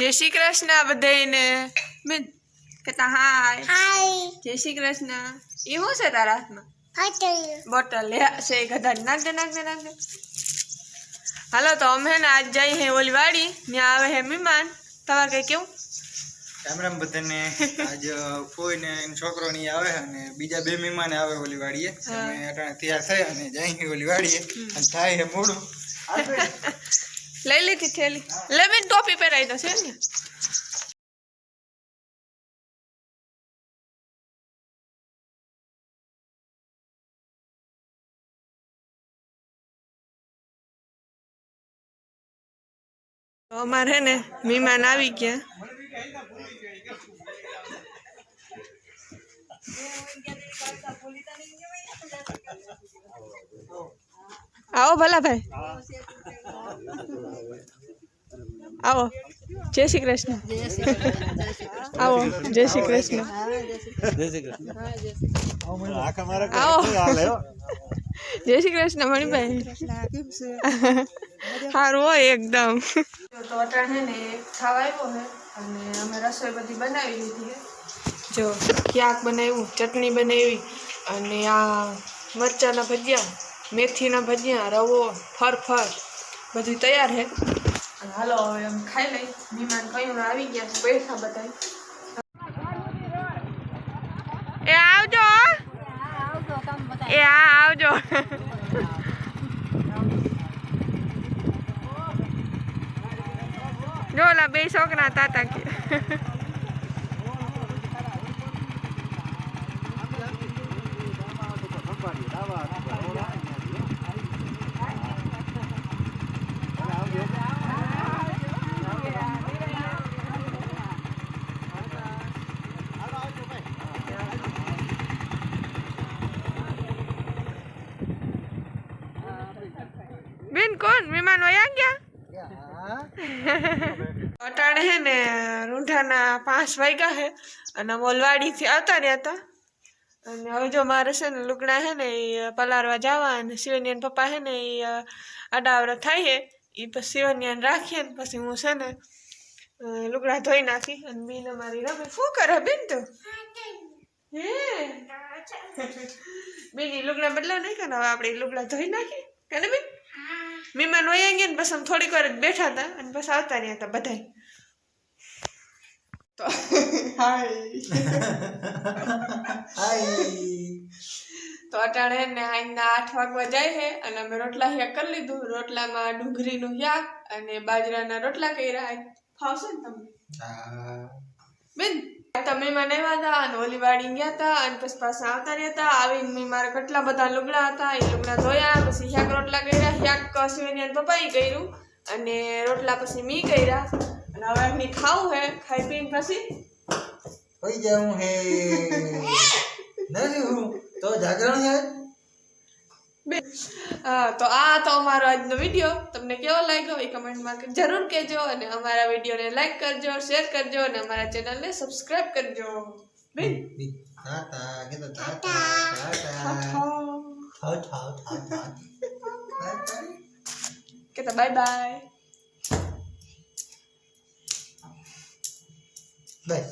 जय श्री कृष्ण बधाईने बेन कहता हाय हाय जय श्री कृष्ण ये हूँ से तारा हाथ में बोतल ले से गधा नाक दे हेलो तो हम है ना आज जाई है ओली वाड़ी ने आवे है मेहमान तवा के क्यों राम राम बधाने आज कोई ने छोकरो नहीं आवे અને બીજા બે મહેમાન આવે ઓલી વાડીએ અમે અટાણે તૈયાર થઈ અને જઈ ઓલી વાડીએ અને થાય હે મોડું લઈ લીધી થેલી લે બેન ટોપી પહેરાઈ દો છે ને તો અમાર હે ને મહેમાન આવી ગયા आओ भला भाई आओ जय श्री कृष्ण आओ जय श्री कृष्ण आओ जय श्री कृष्ण मणि भाई हारो एकदम तो अटाण है ने खावा आव्यो है अने अमे रसोई बधी बनावी लीधी है जो क्याक बनाव्યું चटनी बनावी अने आ मरचाना भजिया मेथीना भजिया रवो फरफर બધું તૈયાર है હાલો હવે हम ખાઈ લઈ મહેમાન કયું આવી ગયા છે બેઠા બધાય એ આવજો એ આ આવજો જો લા બે છોકરા તાતા કે बेन कौन मेहमान वया गया अटाणे है ने रूंढाना 5 वाग्या है अने मोलवाड़ी थी आवता रह्या था अने हवे जो मारे छे ने लुगड़ा है ने पलारवा जावा अने शिवनियान पप्पा है ने आडावरा थाय है ई पछी शिवनियान राखी ने पछी हूँ छे ने लुगड़ा धोई नाखी अने बीन मारी रमे फू करे बेन तो हे बीनी लुगड़ा बदला नहीं करना आपणे लुगड़ा धोई नाखी कने बेन मेहमान वही गए बस हम थोड़ी વાર बैठा था और बस आवता नहीं था बधाई तो हाय હાય तो अटाणे ने आईना 8 वागवा जाए है અને અમે રોટલા હિયા કરી લીધું રોટલામાં ડુંગળીનું શાક અને બાજરાના રોટલા કર્યા ખાવશો ને તમે બેન તમે મને આવ્યા અને ઓલી વાડી ગયા હતા અને પછી પાછા આવતા રહ્યા હતા આવીને મારા કેટલા બધા લુગડા હતા એ લુગડા ધોયા પછી શાક રોટલા કર્યા શાક શિવનિયાન પપ્પાએ કર્યું અને રોટલા પછી મી કર્યા અને હવે એમની ખાવું હે ખાઈ પીને પછી હોઈ જાઉં હે નથી હું તો જાગરણ है तो आ तो हमारा आज नो वीडियो तुमने केवो लाग्यो ए कमेंट में जरूर कहजो અને અમારા વિડિયો ને લાઈક કરજો શેર કરજો અને અમારા ચેનલ ને સબસ્ક્રાઇબ કરજો બેન टाटा के तो टाटा टाटा કે તો બાય બાય बस